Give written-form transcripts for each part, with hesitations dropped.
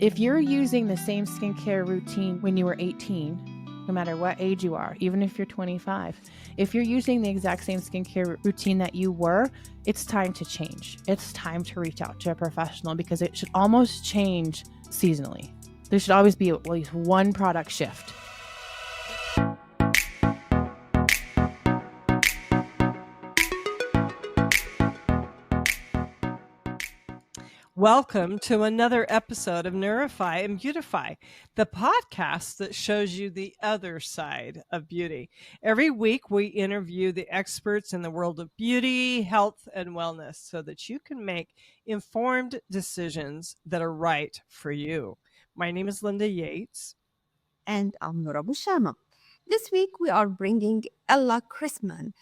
If you're using the same skincare routine when you were 18, no matter what age you are, even if you're 25, if you're using the exact same skincare routine that you were, it's time to change. It's time to reach out to a professional because it should almost change seasonally. There should always be at least one product shift. Welcome to another episode of Nourify and Beautify, the podcast that shows you the other side of beauty. Every week, we interview the experts in the world of beauty, health, and wellness so that you can make informed decisions that are right for you. My name is Linda Yates. And I'm Nora Bushama. This week we are bringing Ella Cressman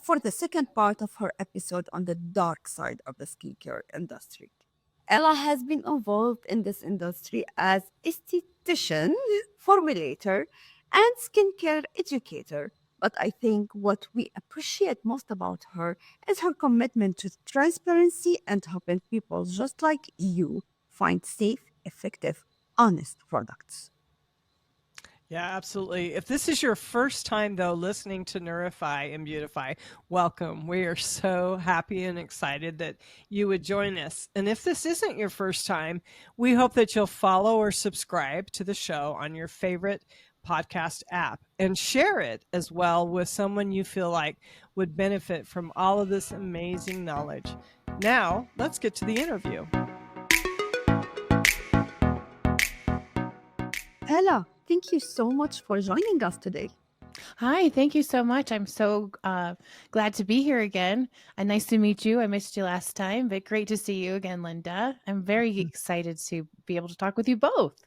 for the second part of her episode on the dark side of the skincare industry. Ella has been involved in this industry as esthetician, formulator, and skincare educator. But I think what we appreciate most about her is her commitment to transparency and helping people just like you find safe, effective, honest products. Yeah, absolutely. If this is your first time, though, listening to Nourify and Beautify, welcome. We are so happy and excited that you would join us. And if this isn't your first time, we hope that you'll follow or subscribe to the show on your favorite podcast app and share it as well with someone you feel like would benefit from all of this amazing knowledge. Now, let's get to the interview. Ella, thank you so much for joining us today. Hi, thank you so much. I'm so glad to be here again. And nice to meet you. I missed you last time, but great to see you again, Linda. I'm very excited to be able to talk with you both.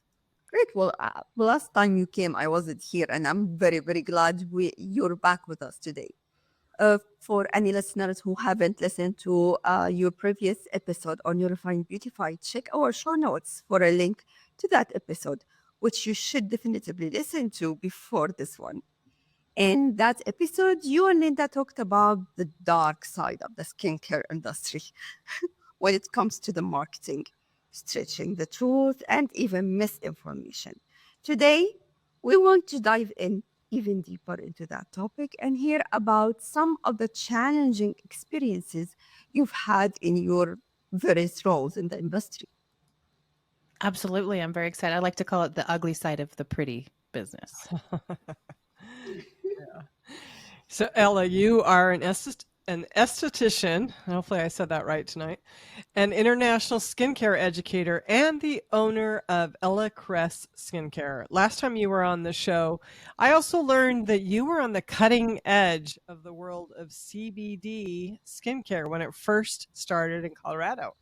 Great. Well, last time you came, I wasn't here, and I'm very, very glad you're back with us today. For any listeners who haven't listened to your previous episode on Unifying Beautify, check our show notes for a link to that episode, which you should definitively listen to before this one. In that episode, you and Linda talked about the dark side of the skincare industry when it comes to the marketing, stretching the truth, and even misinformation. Today, we want to dive in even deeper into that topic and hear about some of the challenging experiences you've had in your various roles in the industry. Absolutely. I'm very excited. I like to call it the ugly side of the pretty business. Yeah. So, Ella, you are an esthetician. Hopefully, I said that right tonight. An international skincare educator and the owner of Ella Cress Skincare. Last time you were on the show, I also learned that you were on the cutting edge of the world of CBD skincare when it first started in Colorado.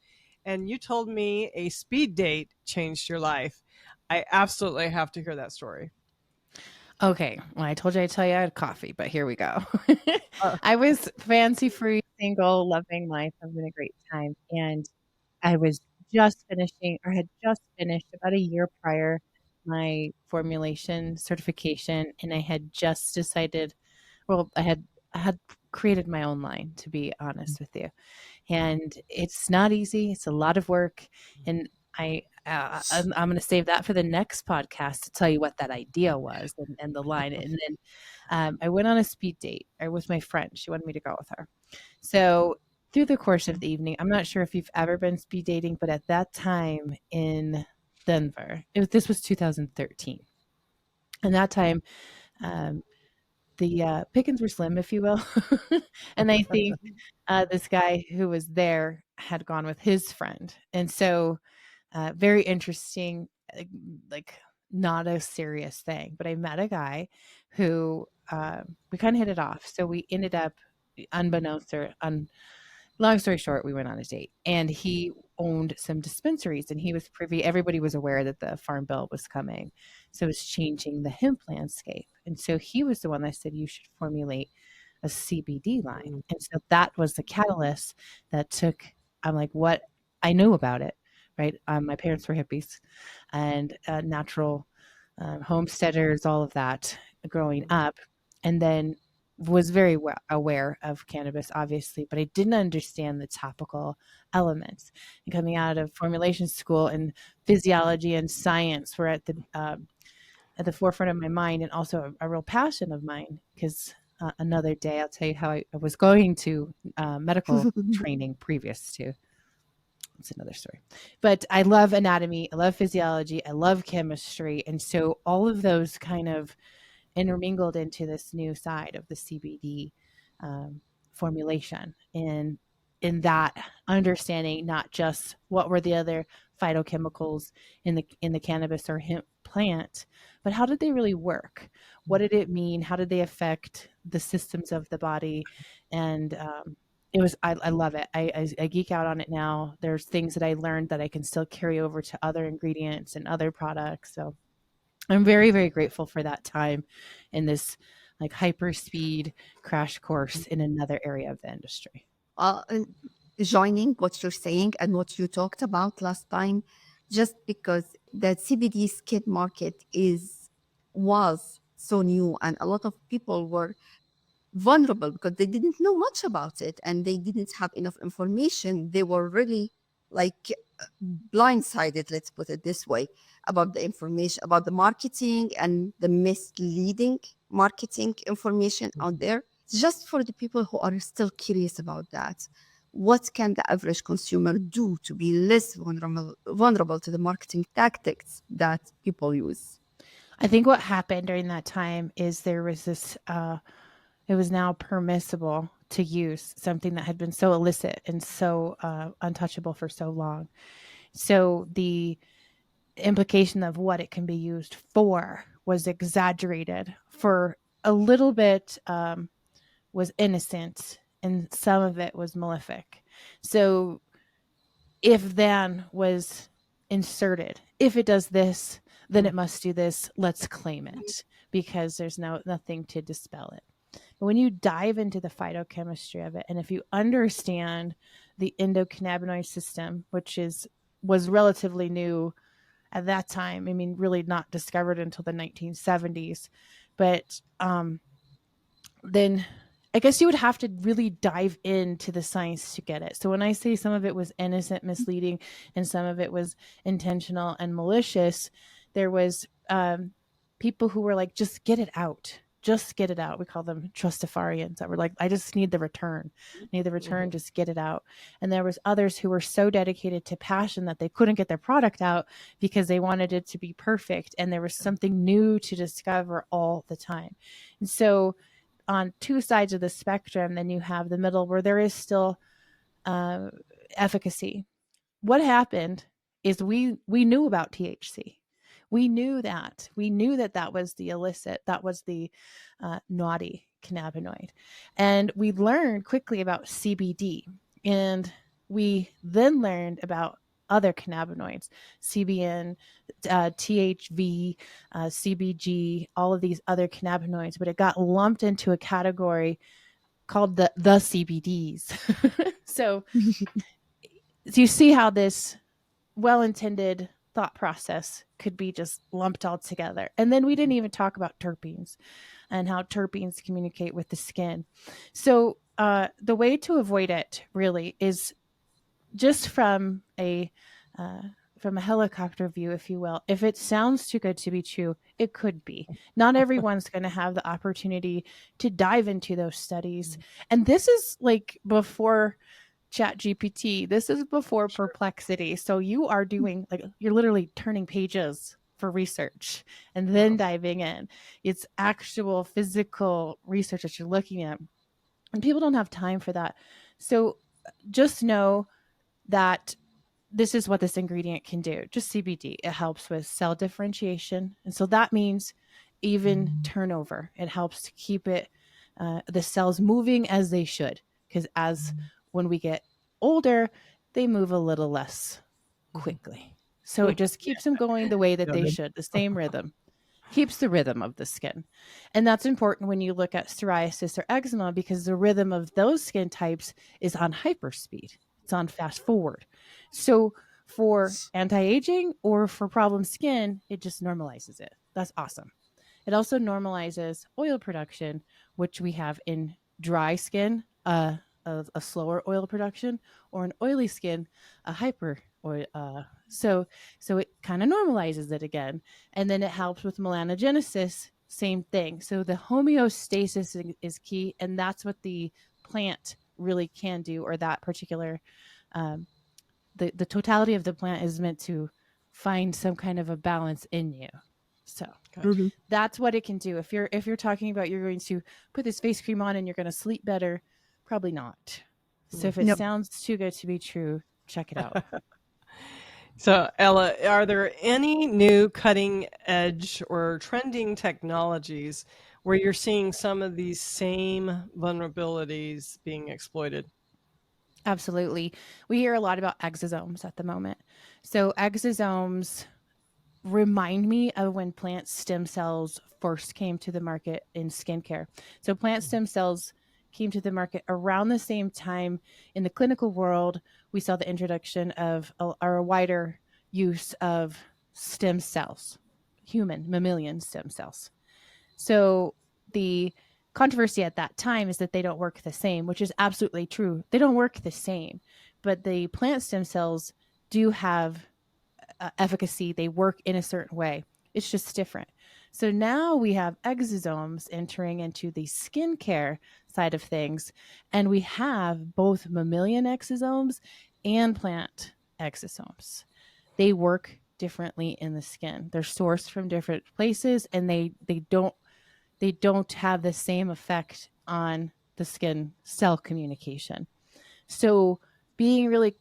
And you told me a speed date changed your life. I absolutely have to hear that story. Okay. Well, I told you I'd tell you I had coffee, but here we go. I was fancy free, single, loving life, having a great time. And I was just finishing or had just finished about a year prior my formulation certification. And I had just decided, well, I had created my own line, to be honest with you. And it's not easy. It's a lot of work. And I'm going to save that for the next podcast to tell you what that idea was and the line. And then I went on a speed date with my friend. She wanted me to go with her. So through the course of the evening, I'm not sure if you've ever been speed dating, but at that time in Denver, this was 2013. And that time, um, the pickings were slim, if you will. And I think this guy who was there had gone with his friend. And so very interesting, like not a serious thing. But I met a guy who we kind of hit it off. So we ended up, unbeknownst or long story short, we went on a date, and he owned some dispensaries, and he was privy. Everybody was aware that the farm bill was coming, so it was changing the hemp landscape. And so he was the one that said you should formulate a CBD line. And so that was the catalyst that took. I'm like, what? I knew about it, right? My parents were hippies and natural homesteaders, all of that growing up, and then was very aware of cannabis, obviously, but I didn't understand the topical elements. And coming out of formulation school and physiology and science were at the forefront of my mind, and also a real passion of mine. Because another day, I'll tell you how I was going to medical training previous to. It's another story. But I love anatomy, I love physiology, I love chemistry, and so all of those kind of intermingled into this new side of the CBD formulation, and in that understanding not just what were the other phytochemicals in the cannabis or hemp plant, but how did they really work? What did it mean? How did they affect the systems of the body? And it was I love it. I geek out on it now. There's things that I learned that I can still carry over to other ingredients and other products. So I'm very, very grateful for that time in this like hyper speed crash course in another area of the industry. And joining what you're saying and what you talked about last time, just because the CBD skin market was so new and a lot of people were vulnerable because they didn't know much about it and they didn't have enough information. They were really like blindsided, let's put it this way, about the information, about the marketing and the misleading marketing information out there. Just for the people who are still curious about that, what can the average consumer do to be less vulnerable to the marketing tactics that people use? I think what happened during that time is there was this, it was now permissible to use something that had been so illicit and so untouchable for so long. So the implication of what it can be used for was exaggerated for a little bit, was innocent and some of it was malefic. So if then was inserted, if it does this, then it must do this. Let's claim it because there's nothing to dispel it. But when you dive into the phytochemistry of it, and if you understand the endocannabinoid system, which was relatively new at that time, I mean, really not discovered until the 1970s, but then I guess you would have to really dive into the science to get it. So when I say some of it was innocent, misleading, and some of it was intentional and malicious, there was people who were like, just get it out. Just get it out. We call them trustafarians that were like, I just need the return. I need the return, just get it out. And there was others who were so dedicated to passion that they couldn't get their product out because they wanted it to be perfect. And there was something new to discover all the time. And so on two sides of the spectrum, then you have the middle where there is still uh, efficacy. What happened is we knew about THC. We knew that that was the illicit, that was the naughty cannabinoid, and we learned quickly about CBD, and we then learned about other cannabinoids, CBN, THV, CBG, all of these other cannabinoids, but it got lumped into a category called the CBDs. So you see how this well-intended thought process could be just lumped all together. And then we didn't even talk about terpenes and how terpenes communicate with the skin. So the way to avoid it really is just uh, from a helicopter view, if you will. If it sounds too good to be true, it could be. Not everyone's going to have the opportunity to dive into those studies. And this is like before Chat GPT. This is before Perplexity. So you are doing like you're literally turning pages for research and then diving in. It's actual physical research that you're looking at. And people don't have time for that. So just know that this is what this ingredient can do. Just CBD. It helps with cell differentiation. And so that means even turnover. It helps to keep the cells moving as they should. Because as when we get older, they move a little less quickly. So it just keeps them going the way that they should, the same rhythm. Keeps the rhythm of the skin. And that's important when you look at psoriasis or eczema because the rhythm of those skin types is on hyperspeed. It's on fast forward. So for anti-aging or for problem skin, it just normalizes it. That's awesome. It also normalizes oil production, which we have in dry skin, a slower oil production, or an oily skin, a hyper oil. So it kind of normalizes it again, and then it helps with melanogenesis. Same thing. So the homeostasis is key, and that's what the plant really can do, or that particular um, the totality of the plant is meant to find some kind of a balance in you. So Gotcha. Mhm. that's what it can do. If you're talking about you're going to put this face cream on and you're going to sleep better, probably not. So if it No. sounds too good to be true, check it out. So, Ella, are there any new cutting edge or trending technologies where you're seeing some of these same vulnerabilities being exploited? Absolutely. We hear a lot about exosomes at the moment. So exosomes remind me of when plant stem cells first came to the market in skincare. So plant stem cells came to the market around the same time in the clinical world. We saw the introduction of or a wider use of stem cells, human mammalian stem cells. So the controversy at that time is that they don't work the same, which is absolutely true. They don't work the same, but the plant stem cells do have efficacy. They work in a certain way. It's just different. So now we have exosomes entering into the skincare side of things, and we have both mammalian exosomes and plant exosomes. They work differently in the skin. They're sourced from different places, and they don't have the same effect on the skin cell communication. So being really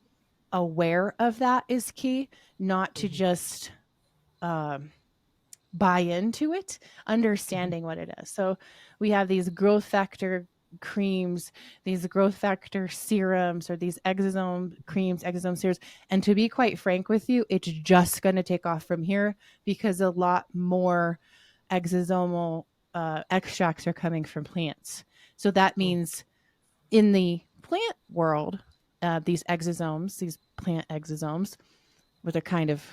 aware of that is key, not to Mhm, just um, buy into it, mhm, understanding what it is. So we have these growth factor creams, these growth factor serums, or these exosome creams, exosome serums. And to be quite frank with you, it's just going to take off from here because a lot more exosomal extracts are coming from plants. So that mhm, means in the plant world, these exosomes, these plant exosomes, which are kind of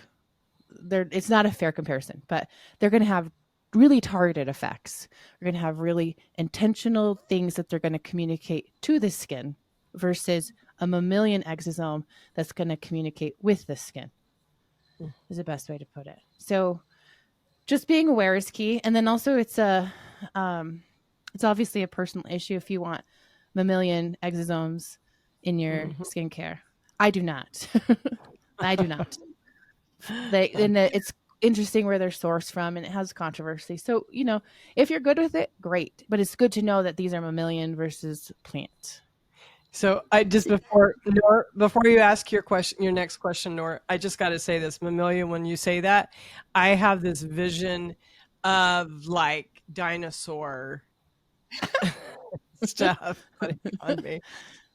it's not a fair comparison, but they're going to have really targeted effects. They're going to have really intentional things that they're going to communicate to the skin versus a mammalian exosome that's going to communicate with the skin mhm, is the best way to put it. So just being aware is key. And then also um, it's obviously a personal issue if you want mammalian exosomes in your mhm. skincare. I do not. I do not. Uh, It's interesting where they're sourced from, and it has controversy. So if you're good with it, great. But it's good to know that these are mammalian versus plant. So I just before you ask your next question, Nor, I just got to say this, Mamillion. When you say that, I have this vision of like dinosaur stuff putting on me,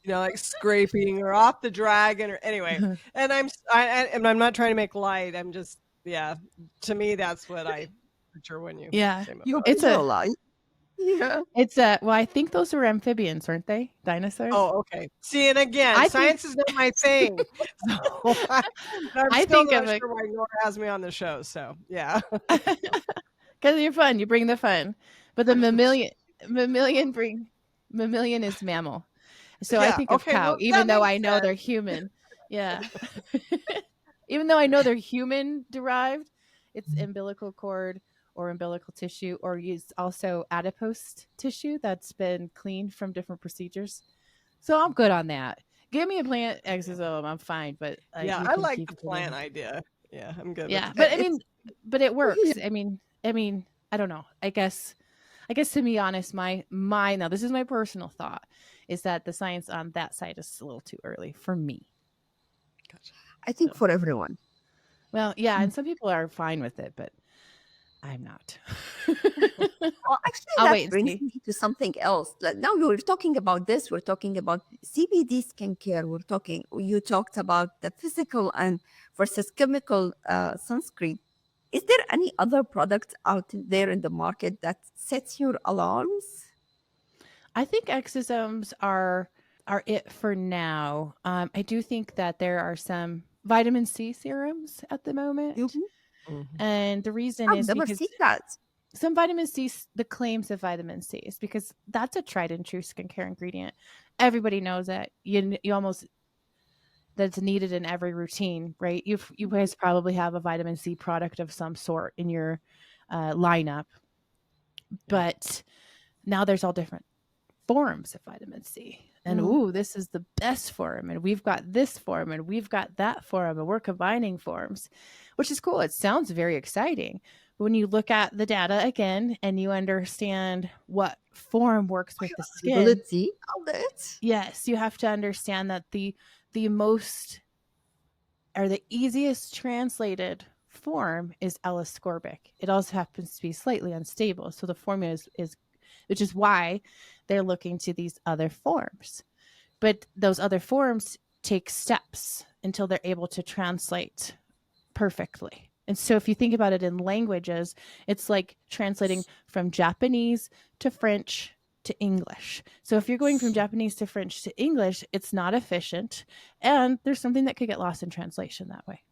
like scraping or off the dragon or anyway. And and I'm not trying to make light. I'm just yeah. To me, that's what I picture when you Yeah, say Mamillion. You it's a visualize. Yeah. well, I think those were amphibians, weren't they? Dinosaurs. Oh, okay. See, and again, I think science is not my thing. So I'm I still think not of it sure why Nora has me on the show. So yeah. because you're fun. You bring the fun, but the mammalian bring mammalian is mammal. So I Yeah. think of Okay. cow, Well, even that though makes I know they're sense. human. Yeah. Even though I know they're human derived, it's umbilical cord or umbilical tissue, or use also adipose tissue that's been cleaned from different procedures. So I'm good on that. Give me a plant exosome, I'm fine, but Yeah, you I can like keep the it in plant there. idea. Yeah, I'm good with Yeah, the but I plant. mean, It's but it yeah. works. I mean, I guess to be honest, my now this is my personal thought is that the science on that side is a little too early for me. Gotcha. I think So, for everyone. well, yeah, and some people are fine with it, but I'm not. Well, actually, I'll that wait and brings see. me to something else. Like, now we're talking about this. We're talking about CBD skincare. You talked about the physical and versus chemical sunscreen. Is there any other product out there in the market that sets your alarms? I think exosomes are it for now. I do think that there are some vitamin C serums at the moment, Mhm. and the reason I've is never because seen that. some vitamin C, the claims of vitamin C is because that's a tried and true skincare ingredient. Everybody knows it. You almost that's needed in every routine, right? You guys probably have a vitamin C product of some sort in your lineup, Yeah. but now there's all different forms of vitamin C. And Mm. ooh, this is the best form, and we've got this form, and we've got that form, and we're combining forms, which is cool. It sounds very exciting. But when you look at the data again and you understand what form works with the skin, Ability of it. yes, you have to understand that the most or the easiest translated form is L-ascorbic. It also happens to be slightly unstable. So the formula is which is why they're looking to these other forms. But those other forms take steps until they're able to translate perfectly. And so if you think about it in languages, it's like translating from Japanese to French to English. So if you're going from Japanese to French to English, it's not efficient. And there's something that could get lost in translation that way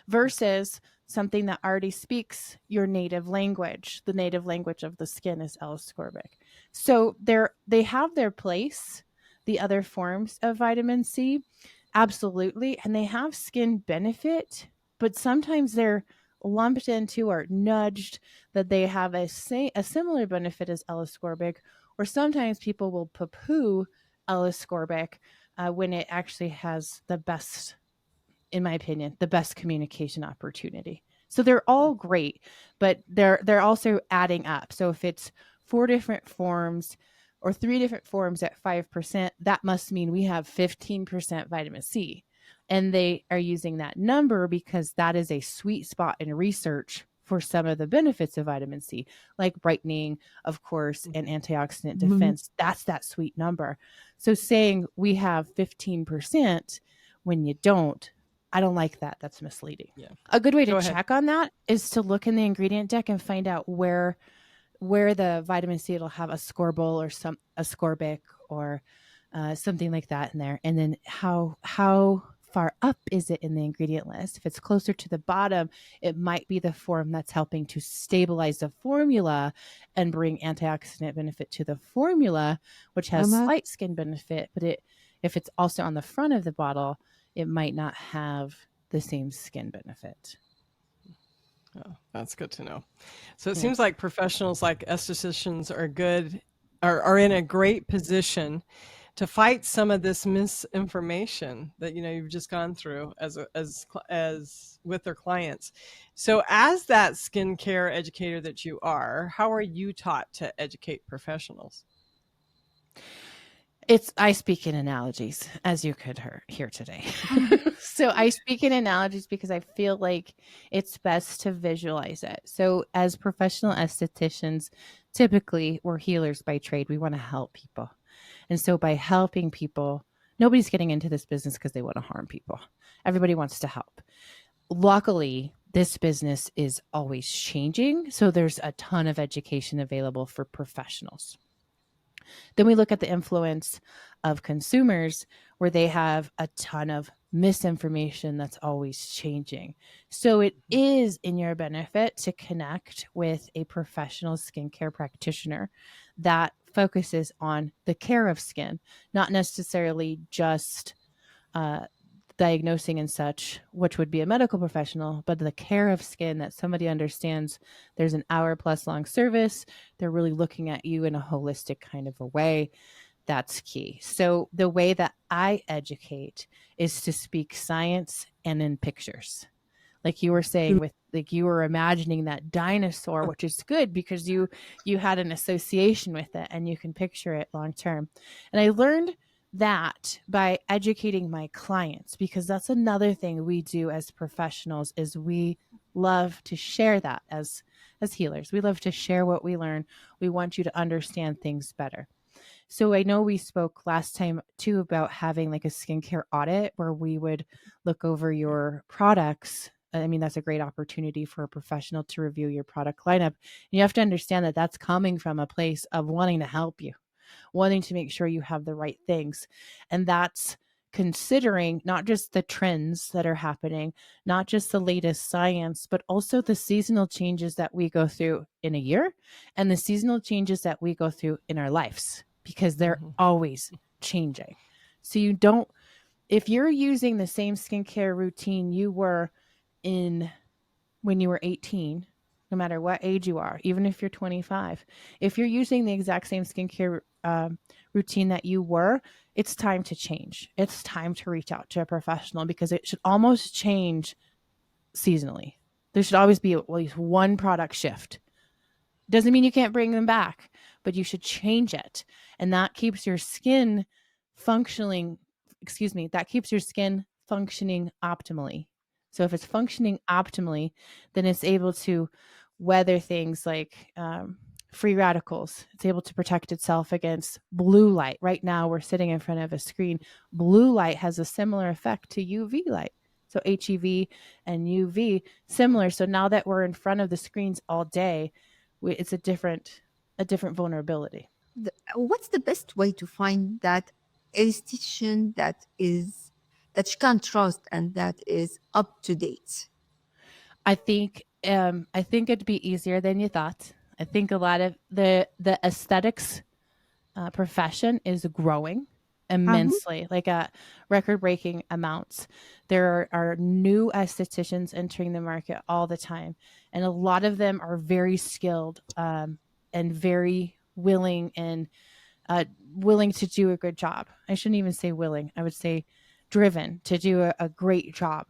versus something that already speaks your native language. The native language of the skin is L-ascorbic. So they have their place, the other forms of vitamin C, absolutely, and they have skin benefit, but sometimes they're lumped into or nudged that they have a similar benefit as L-ascorbic, or sometimes people will poo-poo L-ascorbic when it actually has the best, in my opinion, the best communication opportunity. So they're all great, but they're also adding up. So if it's 4 different forms or 3 different forms at 5%, that must mean we have 15% vitamin C. And they are using that number because that is a sweet spot in research for some of the benefits of vitamin C, like brightening, of course, and antioxidant Mhm. defense. That's that sweet number. So saying we have 15% when you don't, I don't like that. That's misleading. Yeah. A good way to Go ahead. check on that is to look in the ingredient deck and find out where the vitamin C will have ascorbyl or some ascorbic or something like that in there, and then how far up is it in the ingredient list. If it's closer to the bottom, it might be the form that's helping to stabilize the formula and bring antioxidant benefit to the formula, which has I'm at slight skin benefit. But if it's also on the front of the bottle, it might not have the same skin benefit. Oh, that's good to know. So it Yeah. seems like professionals like estheticians are good, are in a great position to fight some of this misinformation that you've just gone through as with their clients. So as that skincare educator that you are, how are you taught to educate professionals? I speak in analogies, as you could hear today. Mhm. So I speak in analogies because I feel like it's best to visualize it. So as professional estheticians, typically we're healers by trade. We want to help people. And so by helping people, nobody's getting into this business because they want to harm people. Everybody wants to help. Luckily, this business is always changing. So there's a ton of education available for professionals. Then we look at the influence of consumers where they have a ton of misinformation that's always changing. So it is in your benefit to connect with a professional skincare practitioner that focuses on the care of skin, not necessarily just uh, diagnosing and such, which would be a medical professional, but the care of skin that somebody understands there's an hour plus long service. They're really looking at you in a holistic kind of a way. That's key. So the way that I educate is to speak science and in pictures. Like you were saying with like you were imagining that dinosaur, which is good because you had an association with it and you can picture it long term. And I learned that by educating my clients because that's another thing we do as professionals is we love to share that as healers. We love to share what we learn. We want you to understand things better. So I know we spoke last time too about having like a skincare audit where we would look over Yeah. your products. I mean, that's a great opportunity for a professional to review your product lineup. And you have to understand that that's coming from a place of wanting to help you, wanting to make sure you have the right things. And that's considering not just the trends that are happening, not just the latest science, but also the seasonal changes that we go through in a year and the seasonal changes that we go through in our lives, because they're Mhm. always changing. So you don't, if you're using the same skincare routine you were in when you were 18, no matter what age you are, even if you're 25, if you're using the exact same skincare routine that you were, it's time to change. It's time to reach out to a professional, because it should almost change seasonally. There should always be at least one product shift. Doesn't mean you can't bring them back, but you should change it. And that keeps your skin functioning, that keeps your skin functioning optimally. So if it's functioning optimally, then it's able to weather things like free radicals. It's able to protect itself against blue light. Right now, we're sitting in front of a screen. Blue light has a similar effect to UV light. So HEV and UV, similar. So now that we're in front of the screens all day, it's a different vulnerability. What's the best way to find that esthetician that you can trust and that is up to date? I think it'd be easier than you thought. I think a lot of the aesthetics profession is growing Uh-huh. immensely, like record breaking amounts. There are new estheticians entering the market all the time, and a lot of them are very skilled and very willing to do a good job. I shouldn't even say willing. I would say driven to do a great job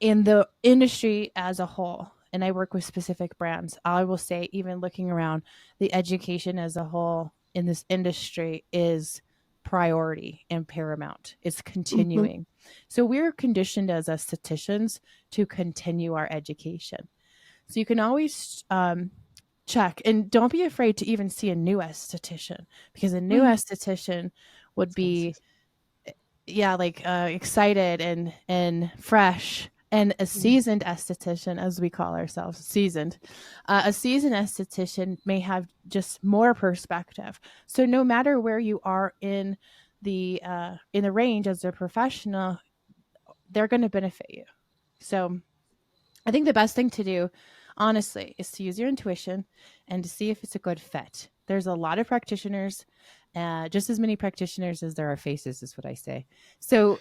in the industry as a whole. And I work with specific brands. I will say, even looking around, the education as a whole in this industry is priority and paramount. It's Mhm. continuing. So we're conditioned as estheticians to continue our education. So you can always check, and don't be afraid to even see a new esthetician, because a new Mhm. esthetician would be, Expensive. yeah, like excited and fresh. And a Mhm. seasoned esthetician, as we call ourselves, seasoned, a seasoned esthetician may have just more perspective. So no matter where you are in the range as a professional, they're going to benefit you. So I think the best thing to do, honestly, is to use your intuition and to see if it's a good fit. There's a lot of practitioners, just as many practitioners as there are faces, is what I say. So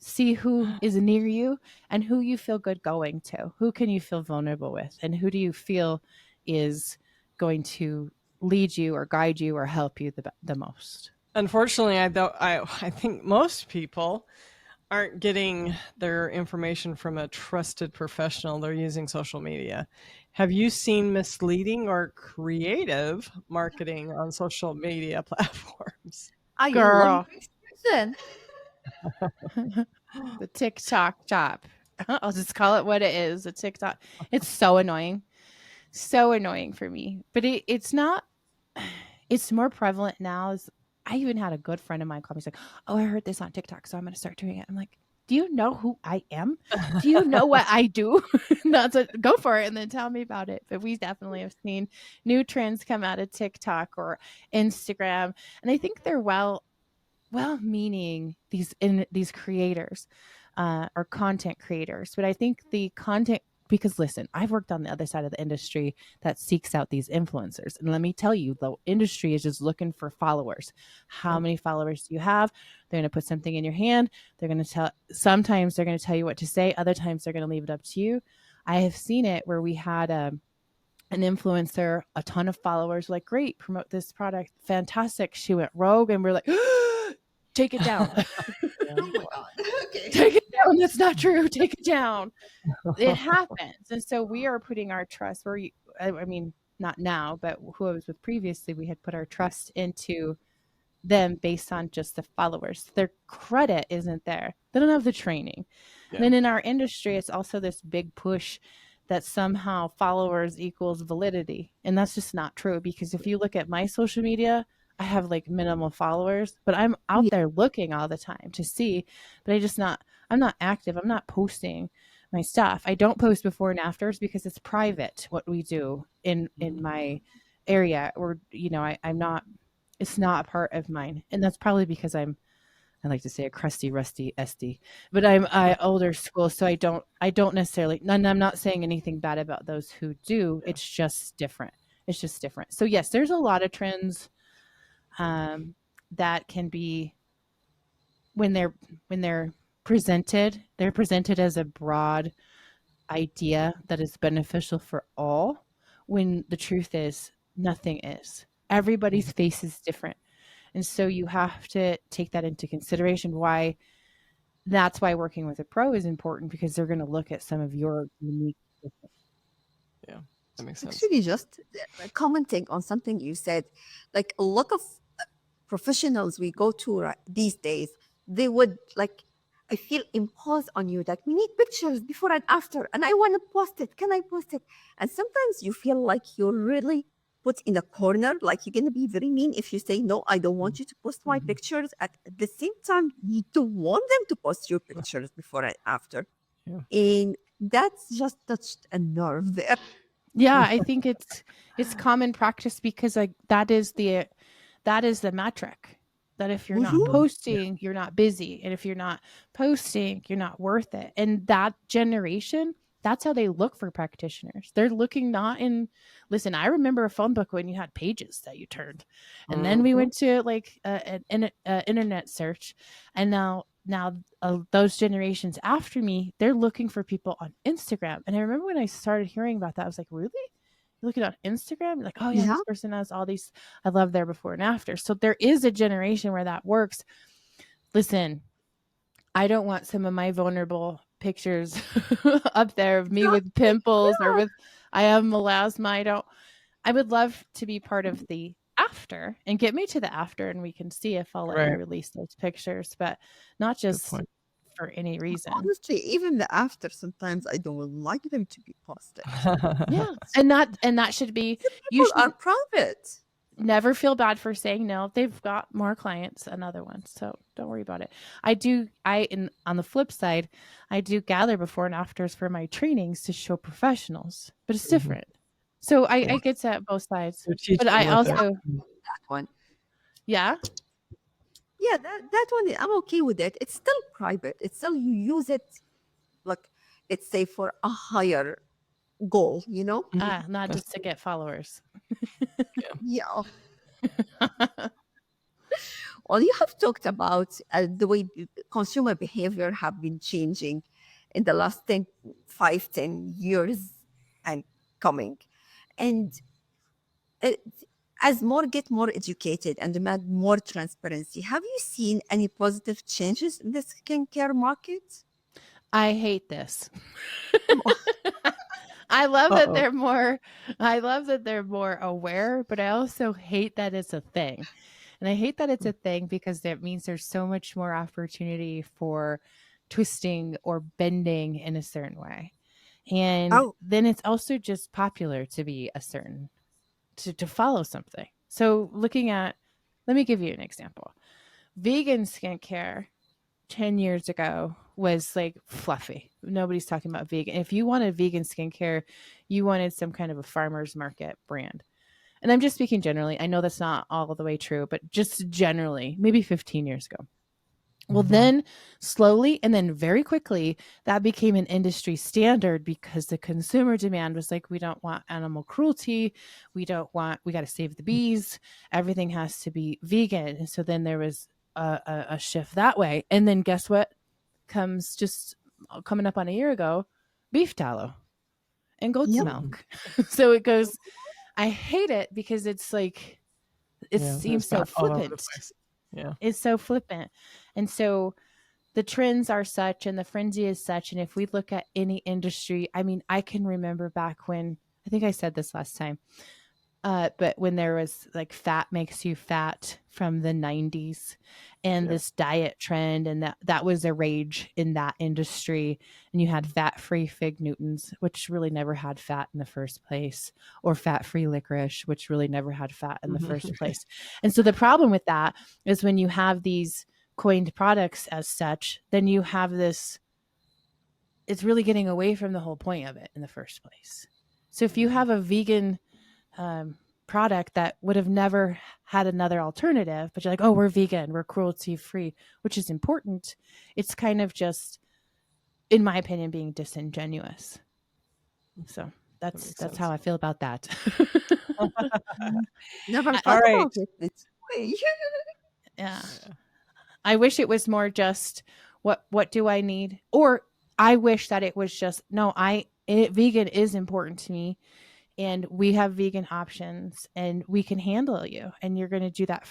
see who is near you and who you feel good going to. Who can you feel vulnerable with, and who do you feel is going to lead you or guide you or help you the most. Unfortunately, I think most people aren't getting their information from a trusted professional. They're using social media. Have you seen misleading or creative marketing on social media platforms? I love Girl, your expression. the TikTok shop. I'll just call it what it is. A TikTok. It's so annoying for me. But it's not. It's more prevalent now. I even had a good friend of mine call me. She's like, "Oh, I heard this on TikTok, so I'm going to start doing it." I'm like, "Do you know who I am? Do you know what I do?" That's a go for it, and then tell me about it. But we definitely have seen new trends come out of TikTok or Instagram, and I think they're well-meaning, these creators or content creators, but I think the content, because listen, I've worked on the other side of the industry that seeks out these influencers, and let me tell you, the industry is just looking for followers. How Yep. many followers do you have? They're going to put something in your hand. They're going to tell, sometimes they're going to tell you what to say, other times they're going to leave it up to you. I have seen it where we had an influencer, a ton of followers, like, great, promote this product, fantastic. She went rogue, and we're like, take it down. Yeah. Oh my God. Okay. Take it down. That's not true. Take it down. It happens. And so we are putting our trust where I mean, not now, but who I was with previously, we had put our trust into them based on just the followers. Their credit isn't there. They don't have the training. Yeah. Then in our industry, it's also this big push that somehow followers equals validity. And that's just not true, because if you look at my social media, I have like minimal followers, but I'm out Yeah. there looking all the time to see, but I'm not active. I'm not posting my stuff. I don't post before and afters because it's private what we do in Mhm. my area, or I'm not, it's not a part of mine. And that's probably because I like to say a crusty, rusty SD, but I older school, so I don't necessarily. And I'm not saying anything bad about those who do. Yeah. It's just different. It's just different. So yes, there's a lot of trends that can be when they're they're presented as a broad idea that is beneficial for all. When the truth is, nothing is. Everybody's face is different. And so you have to take that into consideration. That's why working with a pro is important, because they're going to look at some of your unique. Yeah. That makes sense. Actually, just commenting on something you said, like a lot of professionals we go to these days, they would like, I feel impose on you that we need pictures before and after, and I want to post it. Can I post it? And sometimes you feel like you're really put in a corner, like you're going to be very mean if you say, no, I don't want you to post my pictures. At the same time, you don't want them to post your pictures before and after. Yeah. And that's just touched a nerve there. Yeah, I think it's common practice, because like that is the metric. That if you're not Mhm. posting, you're not busy. And if you're not posting, you're not worth it. And that generation, that's how they look for practitioners. They're looking not in, listen, I remember a phone book when you had pages that you turned. And then we Mhm. went to like an internet search. And now those generations after me, they're looking for people on Instagram. And I remember when I started hearing about that, I was like, really? Looking on Instagram, like, oh yeah, Yeah. this person has all these. I love their before and after. So there is a generation where that works. Listen, I don't want some of my vulnerable pictures up there of me with Exactly. pimples or Yeah. with I have melasma. I would love to be part of the after and get me to the after, and we can see if I'll let you Right. release those pictures, but not Good just point. for any reason. Honestly, even the after, sometimes I don't like them to be posted. Yeah. And that should be, Some you people should are private. never feel bad for saying no. They've got more clients than other ones, so don't worry about it. On the flip side, I do gather before and afters for my trainings to show professionals, but it's Mhm. different. So I, Yeah. I get to both sides, You're but teaching I with it. also, That one. yeah, Yeah, that one, I'm okay with it. It's still private. It's still you use it like, let's say, for a higher goal, you know? not That's just to get followers. Yeah. Well, you have talked about the way consumer behavior have been changing in the last 10 years and coming. And uh, as more get more educated and demand more transparency, have you seen any positive changes in the skincare market? I hate this. Come on. I love that Uh-oh. they're more aware, but I also hate that it's a thing. And I hate that it's a thing because that means there's so much more opportunity for twisting or bending in a certain way. And Oh, then it's also just popular to be a certain to follow something. So let me give you an example. Vegan skincare 10 years ago was like fluffy. Nobody's talking about vegan. If you wanted vegan skincare, you wanted some kind of a farmer's market brand. And I'm just speaking generally. I know that's not all the way true, but just generally, maybe 15 years ago. Well, then slowly and then very quickly, that became an industry standard because the consumer demand was like, we don't want animal cruelty. We got to save the bees. Everything has to be vegan. And so then there was a shift that way. And then guess what comes just coming up on a year ago? Beef tallow and goat's yeah. milk. So it goes, I hate it because it's like, it Yeah. seems There's so back all over the flippant. place. Yeah. It's so flippant. And so the trends are such and the frenzy is such. And if we look at any industry, I mean, I can remember back when, I think I said this last time, but when there was like fat makes you fat from the 90s and Yeah. this diet trend, and that was a rage in that industry. And you had fat-free fig Newtons, which really never had fat in the first place, or fat-free licorice, which really never had fat in the first place. And so the problem with that is when you have these coined products as such, then you have this, it's really getting away from the whole point of it in the first place. So if you have a vegan um, product that would have never had another alternative, but you're like, oh, we're vegan, we're cruelty free, which is important. It's kind of just, in my opinion, being disingenuous. So that's how I feel about that. Never I, thought All right. about it this way. yeah. I wish it was more just what do I need? Or I wish that it was just, no, vegan is important to me, and we have vegan options and we can handle you, and you're going to do that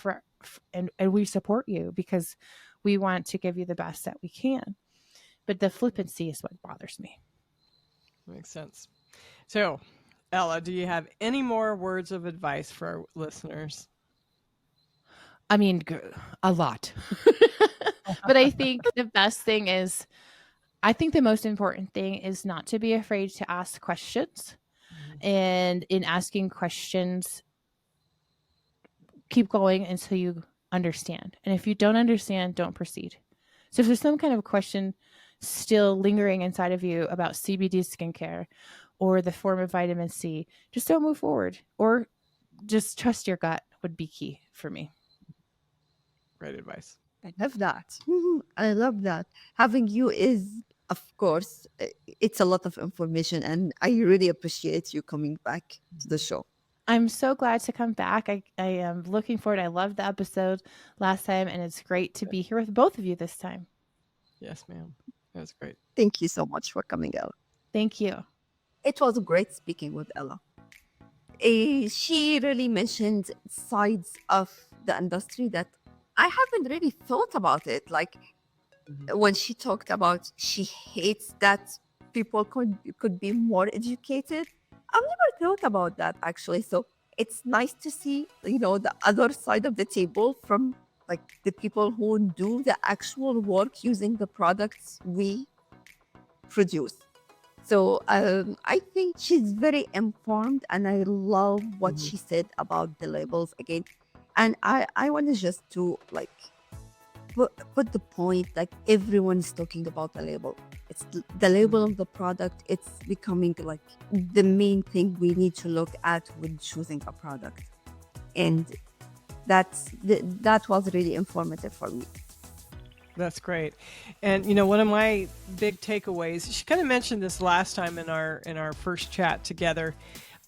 and we support you because we want to give you the best that we can. But the flippancy is what bothers me. Makes sense. So, Ella, do you have any more words of advice for our listeners? I mean, a lot. But I think the best thing is, I think the most important thing is not to be afraid to ask questions. And in asking questions, keep going until you understand. And if you don't understand, don't proceed. So if there's some kind of question still lingering inside of you about CBD skincare or the form of vitamin C, just don't move forward, or just trust your gut would be key for me. Great advice. I love that. I love that. Having you is, of course, it's a lot of information, and I really appreciate you coming back to the show. I'm so glad to come back. I am looking forward. I loved the episode last time, and it's great to be here with both of you this time. Yes, ma'am. That was great. Thank you so much for coming out. Thank you. It was great speaking with Ella. She really mentioned sides of the industry that I haven't really thought about it. Like when she talked about she hates that people could be more educated. I've never thought about that actually. So it's nice to see, the other side of the table from like the people who do the actual work using the products we produce. So I think she's very informed, and I love what she said about the labels again. And I want to just to like put the point, like everyone's talking about the label. It's the label of the product. It's becoming like the main thing we need to look at when choosing a product. And that was really informative for me. That's great. And one of my big takeaways, she kind of mentioned this last time in our first chat together,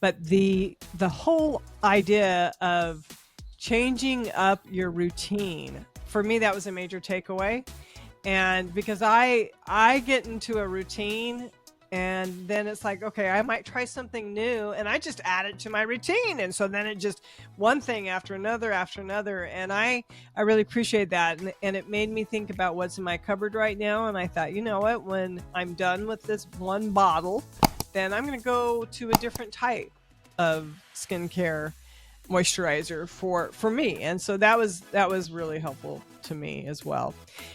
but the whole idea of changing up your routine, for me that was a major takeaway. And because I get into a routine, and then it's like, okay, I might try something new, and I just add it to my routine. And so then it just one thing after another. And I really appreciate that. And it made me think about what's in my cupboard right now. And I thought, you know what, when I'm done with this one bottle, then I'm going to go to a different type of skincare moisturizer for me. And so that was really helpful to me as well.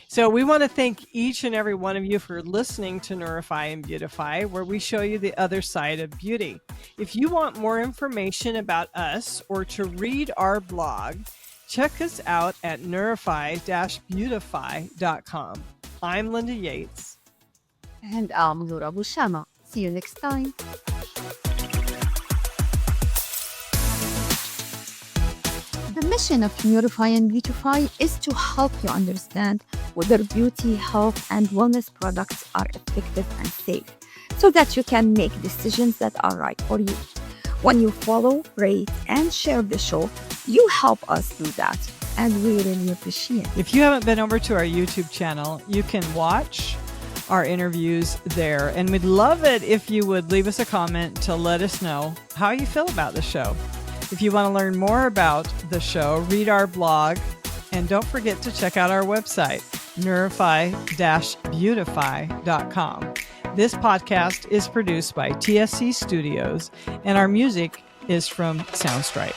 So we want to thank each and every one of you for listening to Nourify and Beautify, where we show you the other side of beauty. If you want more information about us or to read our blog, check us out at nourify-beautify.com. I'm Linda Yates. And I'm Laura Bushama. See you next time. The mission of Nourify and Beautify is to help you understand whether beauty, health, and wellness products are effective and safe, so that you can make decisions that are right for you. When you follow, rate, and share the show, you help us do that, and we really appreciate it. If you haven't been over to our YouTube channel, you can watch our interviews there, and we'd love it if you would leave us a comment to let us know how you feel about the show. If you want to learn more about the show, read our blog, and don't forget to check out our website, nourify-beautify.com. This podcast is produced by TSC Studios, and our music is from Soundstripe.